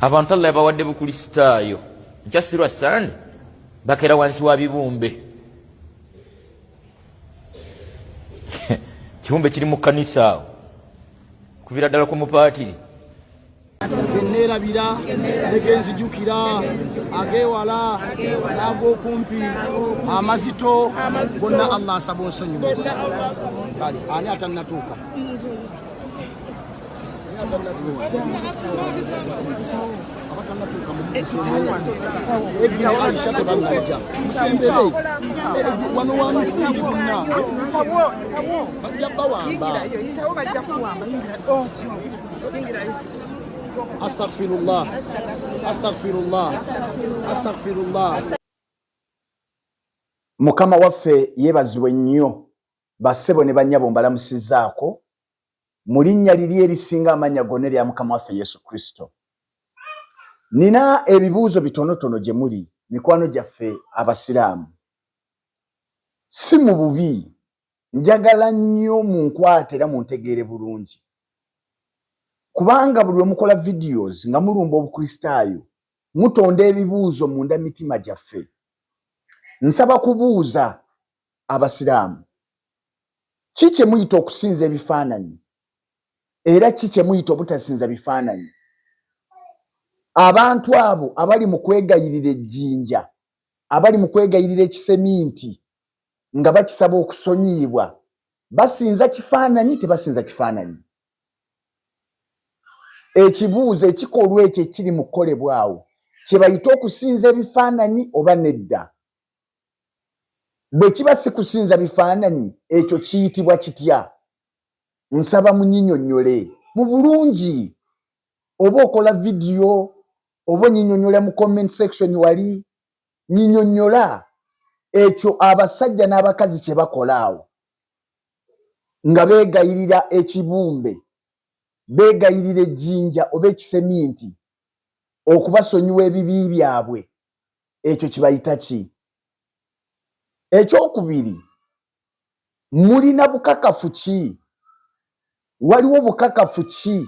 Abantu Allah bawadde bukristaayo nkyasirwa sande bakera wansi wa bibumbe kibumbe kiri mu kanisa kuvira ddala ku mupaatiri Generabira negenzijukira agewala nagokumpi amazito gonna Allah asaba onsonyiwe kale ani atannatuuka Astaghfirullah, astaghfirullah, astaghfirullah. Mukama waffe yebazibwe nnyo bassebo ne bannyabo mbalamusizaako mu linnya liri erisinga amanya gonna lya Mukama waffe Yesu Kristo. Nina ebibuuzo bitonotono gye muli mikwano gyaffe abasiraamu. Si mu bubi, njagala nnyo munkwate era muntegeere bulungi. Kubanga buli omukola videos nga mulumba obukristaayo mutonda ebibuuzo munda mitima gyaffe. Nsaba kubuuza abasiraamu, kiki muyita okusinza ebifaananyi era kiki muyita obutasinza bifaananyi? Abantu abo abali mu kwegayirira ejjinja, abali mu kwegayirira ekiseminti nga bakisaba okusonyiyibwa, basinza kifaananyi tebasinza kifaananyi? Ekibuuzo ekikolwa ekyo ekiri mu kukolebwa awo kye bayita okusinza ebifaananyi oba nedda? Bwe kiba si kusinza bifaananyi ekyo kiyitibwa kitya? Nsaba munyinyonnyole mu bulungi. Oba okola vidiyo oba nyinyonnyola mu comment section wali, nyinyonnyola ekyo abasajja n'abakazi kye bakola awo nga beegayirira ekibumbe, beegayirira ejjinja oba ekiseminti okubasonyiwa ebibi byabwe, ekyo kibayita ki? Ekyokubiri, mulina bukakafu ki? Waliwo bukakafu ki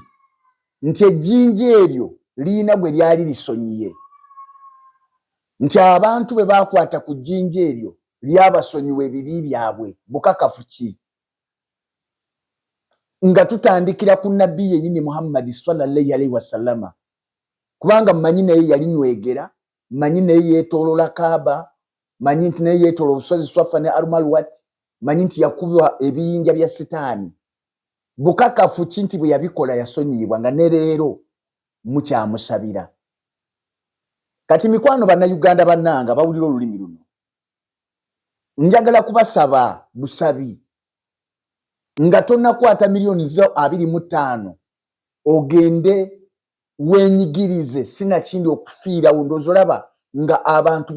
nti ejjinja eryo liina gwe lyali lisonyiye, nti abantu bwe baakwata ku jjinja eryo lyabasonyiwa ebibi byabwe? Bukakafu ki? Nga tutandikira ku nabbi yennyini Muhammad sallallahu alaihi wasallama, kubanga mmanyi naye yalinywegera, mmanyi naye yeetoolola Kaaba, mmanyi nti naye yeetoolola olusozi Swafa ne Almarwat, mmanyi nti yakubwa ebiyinja bya sitaani. Bukakafu ki nti bwe yabikola yasonyiyibwa nga ne leero mukyamusabira? Kati mikwano bannayuganda bannanga bawulira olulimi luno, njagala kubasaba busabi nga tonnakwata miliyoni zo 25 ogende wenyigirize sinakindi okufiirawo. Ndowooza olaba nga abantu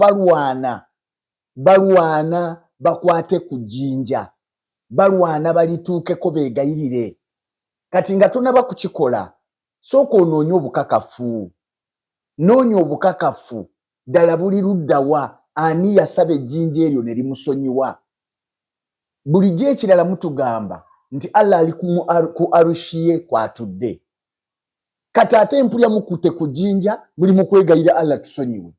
balwana bakwate ku jjinja, balwana balituukeko beegayirire. Kati nga tonnaba kukikola, sooka onoonya obukakafu. Noonya obukakafu ddala buli luddawa, ani yasaba ejjinja eryo ne limusonyiwa? Bulijjo ekirala mutugamba nti Allah ali ku arushi ye kwatudde. Kati ate mpulya mukutte ku jjinja muli mu kwegayira Allah tusonyiwe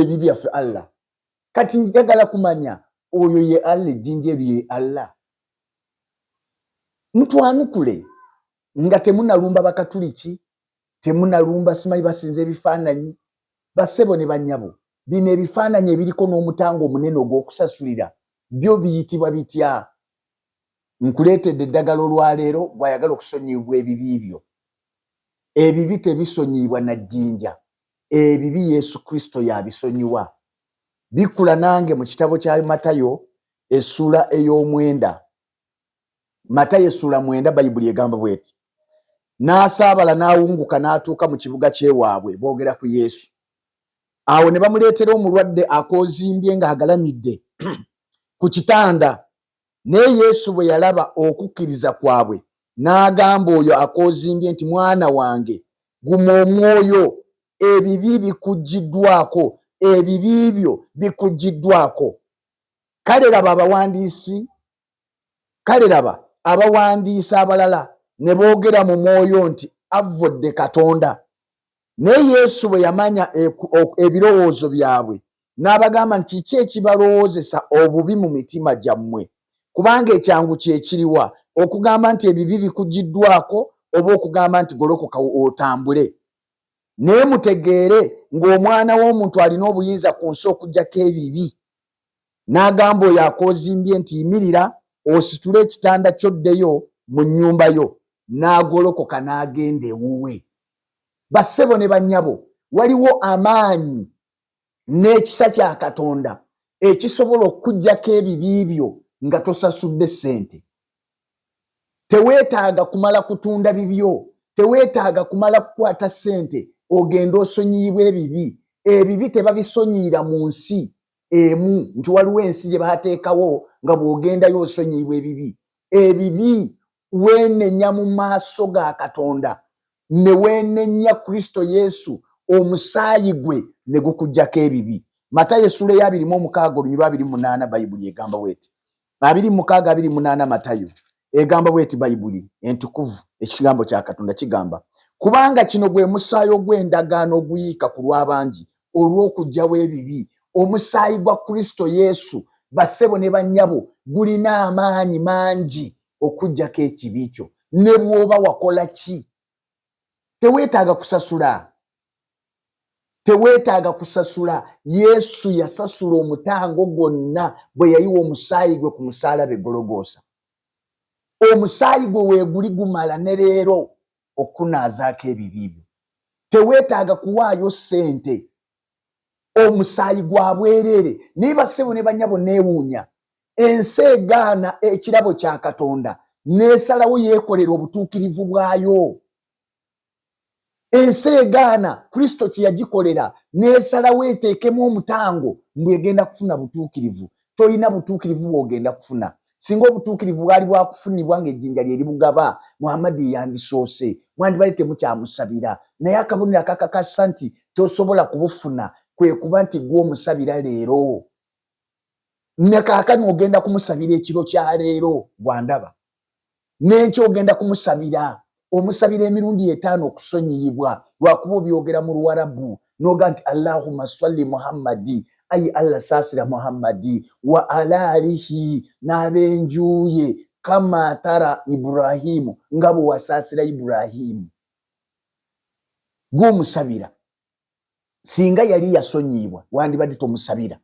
ebibi byaffe Allah. Kati njagala kumanya oyo ye Allah, ejjinja eryo ye Allah? Mutwanukule nga temunalumba bakatuliki, temunalumba simanyi basinza ebifaananyi. Bassebo ne bannyabo, bino ebifaananyi ebiriko n'omutango omunene ogw'okusasulira byo biyitibwa bitya? Nkuleetedde eddagala olwaleero bw'ayagala okusonyiyibwa ebibi byo. Ebibi tebisonyiyibwa na jjinja, ebibi Yesu Kristo yabisonyiwa. Bikula nange mu kitabo kya Matayo essula ey'omwenda. Matayo essula 9 Bayibuli egamba bweti, n'asaabala n'awunguka n'atuuka mu kibuga ky'ewaabwe, boogera ku Yesu. Awo ne bamuleetera omulwadde akoozimbye ng'agalamidde ku kitanda. Naye Yesu bwe yalaba okukkiriza kwabwe n'agamba oyo akoozimbye nti, mwana wange guma omwoyo, ebibi bikuggiddwako, ebibi byo bikuggiddwako. Kale laba abawandiisi abalala ne boogera mu mwoyo nti avvodde Katonda. naye Yesu bwe yamanya ebirowoozo byabwe n'abagamba nti kiki ekibalowoozesa obubi mu mitima gyammwe, kubanga ekyangu kyekiriwa okugamba nti ebibi bikugiddwako oba okugamba nti golokoka otambule. Naye mutegeere ng'omwana w'omuntu alina obuyinza ku nsi okuggyako ebibi. N'agamba oyo akoozimbye nti yimirira ositule ekitanda kyoddeyo mu nnyumba yo, n'agolokoka n'agenda ewuwe. Bassebo ne bannyabo, waliwo amaanyi n'ekisa kya Katonda ekisobola okuggyako ebibi byo nga tosasudde ssente. Teweetaaga kumala kutunda bibyo, teweetaaga kumala kukwata ssente ogenda osonyiyibwa ebibi. Ebibi tebabisonyiira mu nsi emu nti waliwo ensi gye baateekawo nga bw'ogendayo osonyiyibwa ebibi. Ebibi weenenya mu maaso ga Katonda ne weenenya Kristo Yesu, omusaayi gwe ne gukuggyako ebibi. Matayo essula ya 26 olunyirwa 28 Bayibuli egamba bweti. 26:28 Matayo egamba bweti Bayibuli entukuvu, ekigambo kya Katonda kigamba, kubanga kino gwe musaayi ogw'endagaano oguyiika ku lw'abangi olw'okuggyawo ebibi. Omusaayi gwa Kristo Yesu, bassebo ne bannyabo, gulina amaanyi mangi okuggyako ekibi kyo. Ne bw'oba wakola ki? Teweetaaga kusasula. Teweetaaga kusasula. Yesu yasasula omutango gwonna bwe yayiwa omusaayi gwe ku musaalaba e Gologoosa. Omusaayi gwe weeguli gumala ne leero okunaazaako ebibi byo. Teweetaaga kuwaayo ssente. Omusaayi gwa bwereere. Naye bassebo ne bannyabo neewuunya, ensi egaana ekirabo kya Katonda n'esalawo yeekolera obutuukirivu bwayo. Ensi egaana Kristo kye yagikolera n'esalawo eteekemu omutango mbwegenda kufuna butuukirivu. Toyina butuukirivu bw'ogenda kufuna. Singa obutuukirivu bwali bwakufunibwa ng'ejjinja lyeri bugaba, Muhammadi yandisoose, mwandibadde temukyamusabira. Naye akabonero akakakasa nti tosobola kubufuna kwe kuba nti gwe omusabira leero. Ne kaakano ogenda kumusabira ekiro kya leero bwandaba. N'enkya ogenda kumusabira. Omusabira emirundi 5 okusonyiyibwa lwakuba obyogera mu Luwarabu n'oga nti Allahumma salli Muhammadi, ayi Allah saasira Muhammadi wa ala alihi n'abenjuye kama tara Ibrahimu nga bwe wasaasira Ibrahimu. Gw'omusabira. Singa yali yasonyiyibwa wandibadde tomusabira.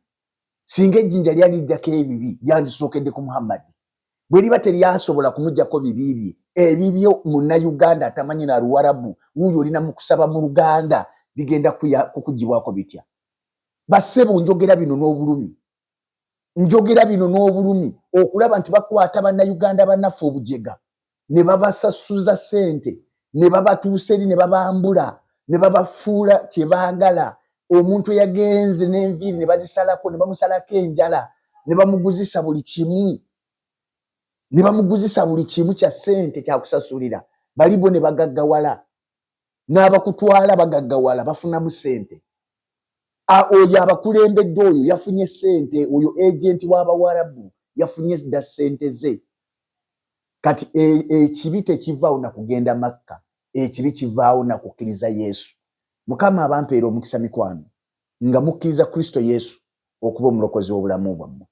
Singa ejjinja lyali lijjako ebibi lyandisookedde ku Muhammadi. Bwe liba teryasobola kumuggyako bibi bye, ebibyo Munnayuganda atamanyi na Luwarabu, wuuyo olina mu kusaba mu Luganda, bigenda kukuggyibwako bitya? Bassebo, njogera bino n'obulumi. Njogera bino n'obulumi okulaba nti bakwata Bannayuganda bannaffe obujega ne babasasuza ssente, ne babatuusa eri ne babambula, ne babafuula kye baagala. Omuntu yagenze n'enviiri ne bazisalako, ne bamusalako enjala, ne bamuguzisa buli kimu. Ne bamuguzisa buli kimu kya ssente kya kusasulira. Bali bo ne bagaggawala. N'abakutwala bagaggawala bafunamu ssente. Oyo abakulembedde oyo yafunye ssente, oyo ejenti w'Abawarabu yafunye dda ssente ze. Kati ekibi tekivaawo na kugenda Makka, ekibi kivaawo na kukkiriza Yesu. Mukama abampeera omukisa mikwano nga mukkiriza Kristo Yesu okuba omulokozi w'obulamu bwammwe.